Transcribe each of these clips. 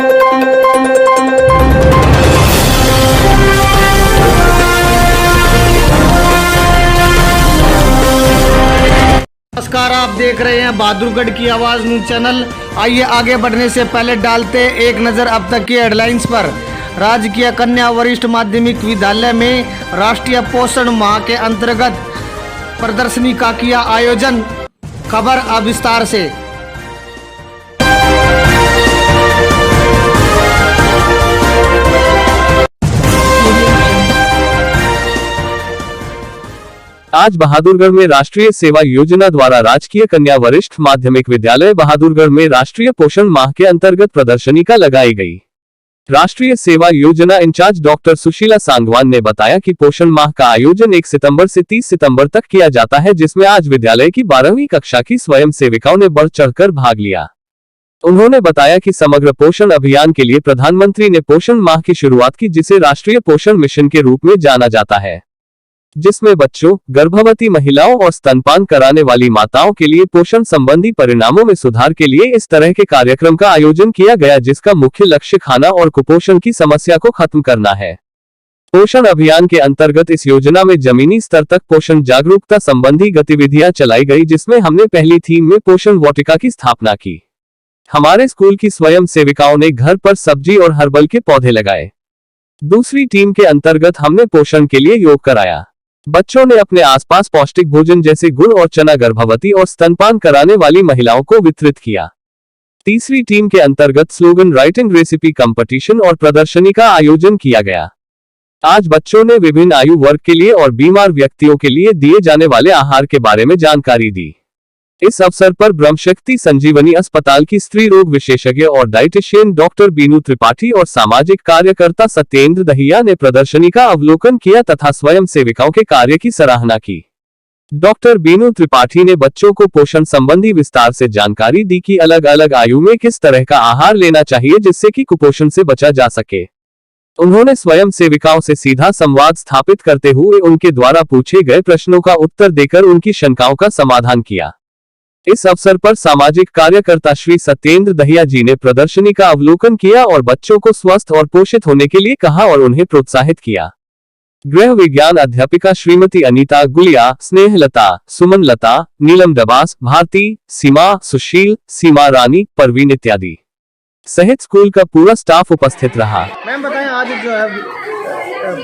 नमस्कार, आप देख रहे हैं बहादुरगढ़ की आवाज़ न्यूज चैनल। आइए आगे बढ़ने से पहले डालते एक नज़र अब तक की हेडलाइंस पर। राजकीय कन्या वरिष्ठ माध्यमिक विद्यालय में राष्ट्रीय पोषण माह के अंतर्गत प्रदर्शनी का किया आयोजन। खबर अब विस्तार से। आज बहादुरगढ़ में राष्ट्रीय सेवा योजना द्वारा राजकीय कन्या वरिष्ठ माध्यमिक विद्यालय बहादुरगढ़ में राष्ट्रीय पोषण माह के अंतर्गत प्रदर्शनी का लगाई गई। राष्ट्रीय सेवा योजना इंचार्ज डॉक्टर सुशीला सांगवान ने बताया कि पोषण माह का आयोजन 1 सितंबर से 30 सितंबर तक किया जाता है, जिसमें आज विद्यालय की 12वीं कक्षा की स्वयं सेविकाओं ने बढ़ चढ़कर भाग लिया। उन्होंने बताया कि समग्र पोषण अभियान के लिए प्रधानमंत्री ने पोषण माह की शुरुआत की, जिसे राष्ट्रीय पोषण मिशन के रूप में जाना जाता है, जिसमें बच्चों, गर्भवती महिलाओं और स्तनपान कराने वाली माताओं के लिए पोषण संबंधी परिणामों में सुधार के लिए इस तरह के कार्यक्रम का आयोजन किया गया, जिसका मुख्य लक्ष्य खाना और कुपोषण की समस्या को खत्म करना है। पोषण अभियान के अंतर्गत इस योजना में जमीनी स्तर तक पोषण जागरूकता संबंधी गतिविधियां चलाई गई, जिसमें हमने पहली थीम में पोषण वाटिका की स्थापना की। हमारे स्कूल की स्वयं सेविकाओं ने घर पर सब्जी और हर्बल के पौधे लगाए। दूसरी टीम के अंतर्गत हमने पोषण के लिए योग कराया। बच्चों ने अपने आसपास पौष्टिक भोजन जैसे गुड़ और चना गर्भवती और स्तनपान कराने वाली महिलाओं को वितरित किया। तीसरी टीम के अंतर्गत स्लोगन राइटिंग, रेसिपी कंपटीशन और प्रदर्शनी का आयोजन किया गया। आज बच्चों ने विभिन्न आयु वर्ग के लिए और बीमार व्यक्तियों के लिए दिए जाने वाले आहार के बारे में जानकारी दी। इस अवसर पर ब्रह्मशक्ति संजीवनी अस्पताल की स्त्री रोग विशेषज्ञ और डाइटिशियन डॉक्टर बीनू त्रिपाठी और सामाजिक कार्यकर्ता सत्येंद्र दहिया ने प्रदर्शनी का अवलोकन किया तथा स्वयं सेविकाओं के कार्य की सराहना की। डॉक्टर बीनू त्रिपाठी ने बच्चों को पोषण संबंधी विस्तार से जानकारी दी कि अलग अलग आयु में किस तरह का आहार लेना चाहिए, जिससे कि कुपोषण से बचा जा सके। उन्होंने स्वयं सेविकाओं से सीधा संवाद स्थापित करते हुए उनके द्वारा पूछे गए प्रश्नों का उत्तर देकर उनकी शंकाओं का समाधान किया। इस अवसर पर सामाजिक कार्यकर्ता श्री सत्येंद्र दहिया जी ने प्रदर्शनी का अवलोकन किया और बच्चों को स्वस्थ और पोषित होने के लिए कहा और उन्हें प्रोत्साहित किया। गृह विज्ञान अध्यापिका श्रीमती अनीता गुलिया, स्नेहलता, सुमन लता, नीलम डबास, भारती, सीमा, सुशील, सीमा रानी, परवीन इत्यादि सहित स्कूल का पूरा स्टाफ उपस्थित रहा। मैम बताएं, आज जो है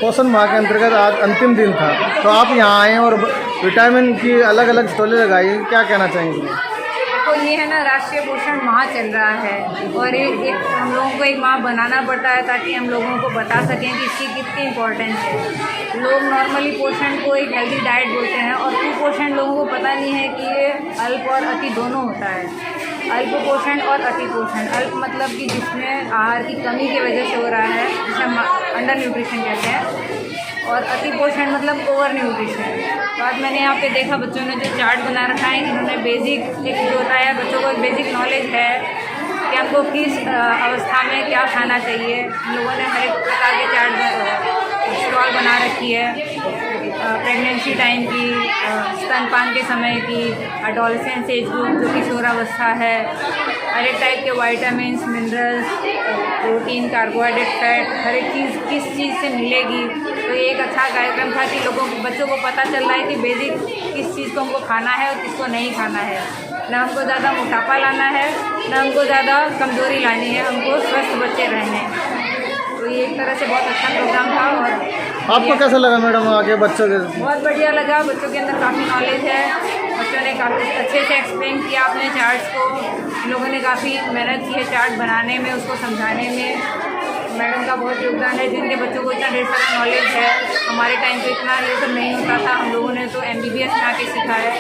पोषण माह के अंतर्गत आज अंतिम दिन था, तो आप यहाँ आए और विटामिन की अलग अलग स्टॉलें लगाई, क्या कहना चाहेंगे? तो ये है ना, राष्ट्रीय पोषण माह चल रहा है और एक हम लोगों को एक माह बनाना पड़ता है ताकि हम लोगों को बता सकें कि इसकी कितनी इम्पोर्टेंस है। लोग नॉर्मली पोषण को एक हेल्दी डाइट बोलते हैं और कुपोषण लोगों को पता नहीं है कि ये अल्प और अति दोनों होता है। अल्प पोषण और अति पोषण। अल्प मतलब कि जिसमें आहार की कमी की वजह से हो रहा है, जिसे हम अंडर न्यूट्रिशन कहते हैं, और अति पोषण मतलब ओवर न्यूट्रिशन। तो आज मैंने यहाँ पे देखा बच्चों ने जो चार्ट बना रखा है, इन्होंने बेसिक एक जो होता है, बच्चों को एक बेसिक नॉलेज है कि हमको किस अवस्था में क्या खाना चाहिए। हम लोगों ने हर एक प्रकार के चार्ट स्टॉल बना रखी है, प्रेगनेंसी टाइम की, स्तनपान के समय की, एडोलेसेंस एज ग्रुप जो किशोरावस्था है, हर एक टाइप के vitamin, minerals, protein, carbohydrate, fat, हर एक चीज़ किस चीज़ से मिलेगी। तो ये एक अच्छा कार्यक्रम था कि बच्चों को पता चल रहा है कि बेसिक किस चीज़ को हमको खाना है और किसको नहीं खाना है। ना हमको ज़्यादा मोटापा लाना है, ना हमको ज़्यादा कमज़ोरी लानी है, हमको स्वस्थ बच्चे रहने हैं। तो ये एक तरह से बहुत अच्छा प्रोग्राम था। और आपको कैसा लगा मैडम आगे बच्चों के? बहुत बढ़िया लगा, बच्चों के अंदर काफ़ी नॉलेज है, बच्चों ने काफ़ी अच्छे से एक्सप्लेन किया अपने चार्ट्स को। लोगों ने काफ़ी मेहनत की है चार्ट बनाने में, उसको समझाने में। मैडम का बहुत योगदान है, जिनके बच्चों को इतना ढेर सारा नॉलेज है। हमारे टाइम पे इतना ये सब नहीं होता था, हम लोगों ने तो MBBS में आके सीखा है।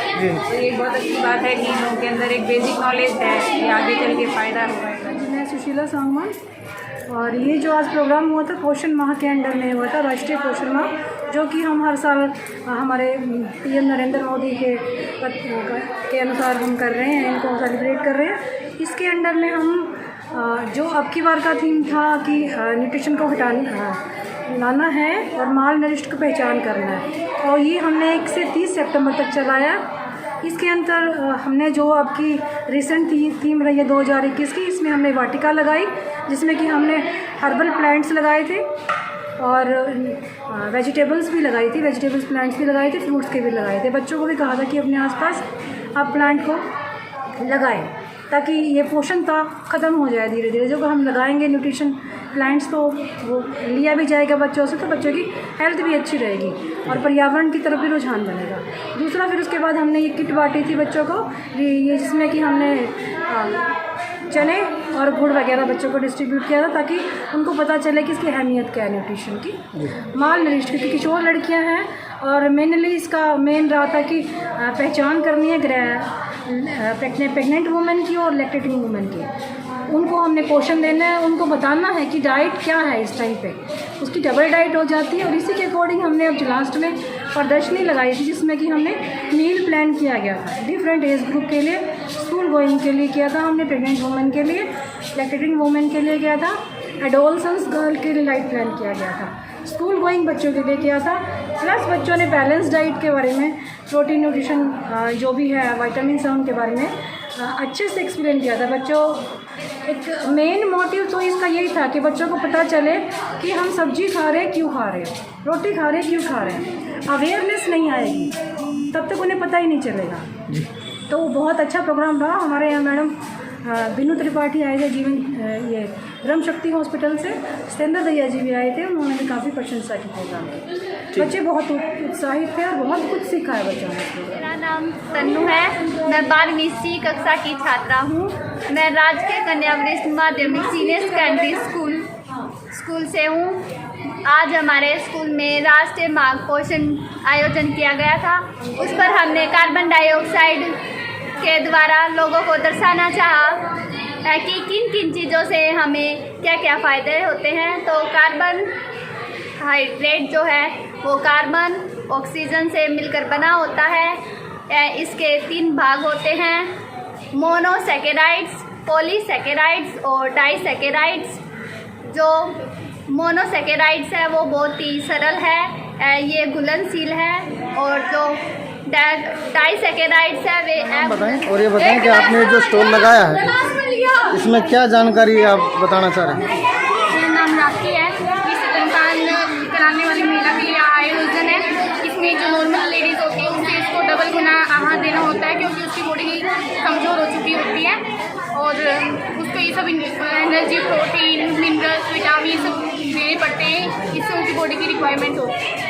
तो ये बहुत अच्छी बात है कि इन लोगों के अंदर एक बेसिक नॉलेज है, ये आगे चल के फ़ायदा होगा। मैं सुशीला सांगवान, और ये जो आज प्रोग्राम हुआ था पोषण माह के अंडर में हुआ था, राष्ट्रीय पोषण माह, जो कि हम हर साल हमारे PM नरेंद्र मोदी के अनुसार हम कर रहे हैं, इनको सेलिब्रेट कर रहे हैं। इसके अंडर में हम जो अब की बार का थीम था कि न्यूट्रिशन को लाना है और माल नरिश्ड को पहचान करना है, और ये हमने 1 से 30 सितंबर तक चलाया। इसके अंदर हमने जो आपकी रिसेंट थीम रही है 2021 की, इसमें हमने वाटिका लगाई, जिसमें कि हमने हर्बल प्लांट्स लगाए थे और वेजिटेबल्स भी लगाई थी, वेजिटेबल्स प्लांट्स भी लगाए थे, फ्रूट्स के भी लगाए थे। बच्चों को भी कहा था कि अपने आसपास आप प्लांट को लगाएं ताकि ये पोषणता ख़त्म हो जाए धीरे धीरे। जब हम लगाएंगे न्यूट्रिशन प्लांट्स तो वो लिया भी जाएगा बच्चों से, तो बच्चों की हेल्थ भी अच्छी रहेगी और पर्यावरण की तरफ भी रुझान बनेगा। दूसरा, फिर उसके बाद हमने ये किट बांटी थी बच्चों को, ये जिसमें कि हमने चने और गुड़ वगैरह बच्चों को डिस्ट्रीब्यूट किया था ताकि उनको पता चले कि इसकी अहमियत क्या है न्यूट्रिशन की। माल नरिश्ड, क्योंकि किशोर लड़कियां हैं और मेनली इसका मेन रहा था कि पहचान करनी है प्रेग्नेंट वुमेन की और लैक्टेटिंग वुमेन की। उनको हमने पोषण देना है, उनको बताना है कि डाइट क्या है इस टाइम पे, उसकी डबल डाइट हो जाती है। और इसी के अकॉर्डिंग हमने अब लास्ट में प्रदर्शनी लगाई थी जिसमें कि हमने मील प्लान किया गया था डिफरेंट एज ग्रुप के लिए। स्कूल गोइंग के लिए किया था हमने, प्रेग्नेंट वुमेन के लिए, लैक्टेटिंग वुमेन के लिए किया था, एडोलसेंस गर्ल के लिए लाइट प्लान किया गया था, स्कूल गोइंग बच्चों के लिए किया था। प्लस बच्चों ने बैलेंस डाइट के बारे में, प्रोटीन न्यूट्रिशन जो भी है, वाइटामिन से उनके बारे में अच्छे से एक्सप्लेन किया था। बच्चों, एक मेन मोटिव तो इसका यही था कि बच्चों को पता चले कि हम सब्जी खा रहे हैं क्यों खा रहे हैं, रोटी खा रहे हैं क्यों खा रहे हैं। अवेयरनेस नहीं आएगी तब तक उन्हें पता ही नहीं चलेगा। तो बहुत अच्छा प्रोग्राम रहा। हमारे यहाँ मैडम बिनू त्रिपाठी आए थे, जीवन ये ब्रह्म शक्ति हॉस्पिटल से सतेंद्र दैया जी भी आए थे, उन्होंने भी काफ़ी प्रशंसा की प्रोग्राम की। बच्चे बहुत उत्साहित थे और बहुत कुछ सीखा है बच्चों ने। मेरा नाम तन्नू है, मैं 12वीं C कक्षा की छात्रा हूँ। मैं राजकीय कन्या वरिष्ठ माध्यमिक सीनियर सेकेंडरी स्कूल से हूँ। आज हमारे स्कूल में राष्ट्रीय माघ पोषण आयोजन किया गया था। उस पर हमने कार्बन डाइऑक्साइड के द्वारा लोगों को दर्शाना चाहा कि किन किन चीज़ों से हमें क्या क्या फ़ायदे होते हैं। तो कार्बन हाइड्रेट जो है वो कार्बन ऑक्सीजन से मिलकर बना होता है। इसके 3 भाग होते हैं, मोनोसैकेराइड्स, पॉलीसैकेराइड्स और डाइसैकेराइड्स। जो मोनोसैकेराइड्स है वो बहुत ही सरल है, ये घुलनशील है, और जो डाइसैकेराइड्स है वे बताएं। और ये बताएं कि आपने जो स्टॉल लगाया है इसमें क्या जानकारी आप बताना चाह रहे हैं? मेरा नाम राखी है। ये स्तनपान कराने वाली महिला के लिए आयोजन है। इसमें जो नॉर्मल लेडीज़ होती है उसे इसको डबल गुना आहार देना होता है क्योंकि उसकी बॉडी कमज़ोर हो चुकी होती है और उसको ये सब एनर्जी, प्रोटीन, मिनरल्स, विटामिन सब देने पड़ते हैं। इससे उनकी बॉडी की रिक्वायरमेंट होती है।